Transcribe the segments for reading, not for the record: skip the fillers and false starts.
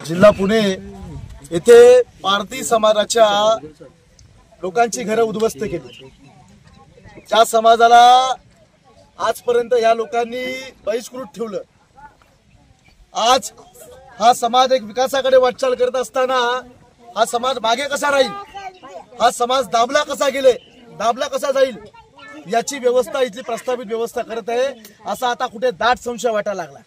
जिल्हा पुणे येथे पारधी समाजाच्या लोकांची घरे उद्ध्वस्त केली। त्या समाजाला आजपर्यंत या लोकांनी बहिष्कृत ठेवलं। आज हा समाज एक विकासाकडे वाटचाल करत असताना हा समाज मागे कसा राहील, हा समाज दाबला कसा जाईल याची व्यवस्था इथली प्रस्तावित व्यवस्था करत आहे, असा आता कुठे दाट संशय वाटायला लागला।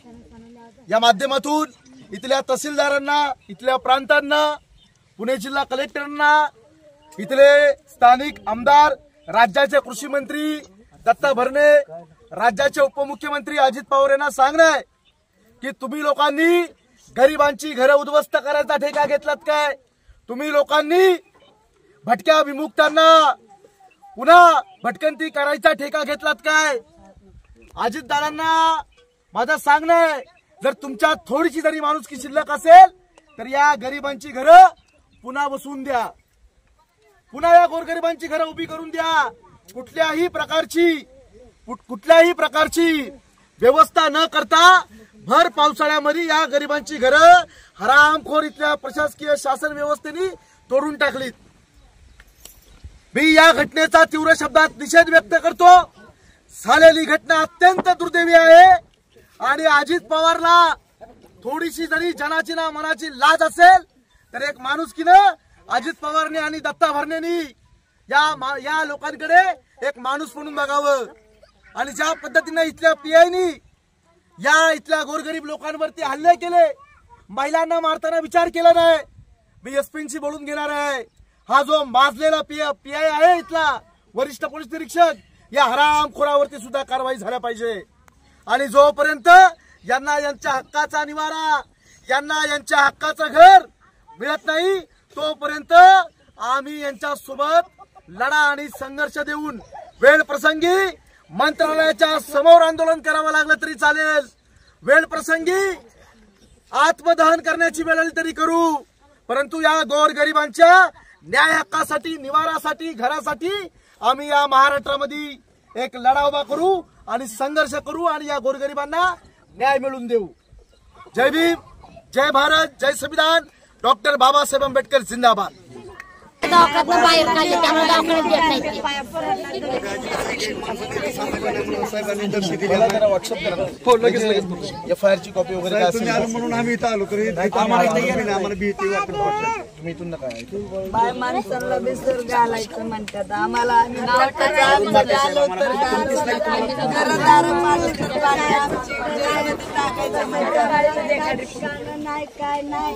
या माध्यमातून इथल्या तहसीलदारांना, इथल्या प्रांतांना, पुणे जिल्हा कलेक्टरांना, इथले स्थानिक आमदार, राज्याचे कृषी मंत्री दत्ता भरणे, राज्याचे उपमुख्यमंत्री अजित पवार यांना सांगणं आहे की तुम्ही लोकांनी गरिबांची घरे उद्ध्वस्त करायचा ठेका घेतलात काय? तुम्ही लोकांनी भटक्या विमुक्तांना पुन्हा भटकंती करायचा ठेका घेतलात काय? अजितदारांना माझं सांगणं आहे, जर तुमच्यात थोडीशी जरी माणुसकी शिल्लक असेल तर या गरिबांची घरं पुन्हा बसवून द्या, पुन्हा या गोरगरिबांची घरं उभी करून द्या। कुठल्याही प्रकारची व्यवस्था न करता भर पावसाळ्यामध्ये या गरिबांची घरं हरामखोर इथल्या प्रशासकीय शासन व्यवस्थेने तोडून टाकलीत। मी या घटनेचा तीव्र शब्दात निषेध व्यक्त करतो। झालेली घटना अत्यंत दुर्दैवी आहे आणि अजित पवारला थोडीशी जरी जनाची ना मनाची लाज असेल तर एक माणुसकीनं अजित पवारने आणि दत्ता भरणेंनी या लोकांकडे एक माणूस म्हणून बघावं आणि ज्या पद्धतीने इथल्या पीआयनी या इथल्या गोरगरीब लोकांवरती हल्ले केले, महिलांना मारताना विचार केला नाही। मी एसपींशी बोलून घेणार आहे। हा जो माजलेला पीआय आहे इथला वरिष्ठ पोलीस निरीक्षक, या हरामखोरावरती सुद्धा कारवाई झाल्या पाहिजे आणि जोपर्यंत यांना यांच्या हक्काचा निवारा, यांना यांच्या हक्काचं घर मिळत नाही तोपर्यंत आम्ही यांच्या सोबत लढा आणि संघर्ष देऊन वेळ प्रसंगी मंत्रालयाच्या समोर आंदोलन करावं लागलं तरी चालेल, वेळ प्रसंगी आत्मदहन करण्याची वेळ आली तरी करू, परंतु या गोरगरिबांच्या न्याय हक्कासाठी, निवारासाठी, घरासाठी आम्ही या महाराष्ट्रामध्ये एक लढा उभा करू आणि संघर्ष करू आणि या गोरगरिबांना न्याय मिळवून देऊ। जय भीम, जय भारत, जय संविधान, डॉक्टर बाबासाहेब आंबेडकर जिंदाबाद। बाहेर काढले त्यामुळे दवाखान्यात देत नाही। एफआयआर ची कॉपी वगैरे म्हणून आम्ही इथं आलो तरी आम्हाला भीती वाटते। तुम्ही इथून नका बाय माणसाला बेसर घालायचं म्हणतात आम्हाला। नाही काय नाही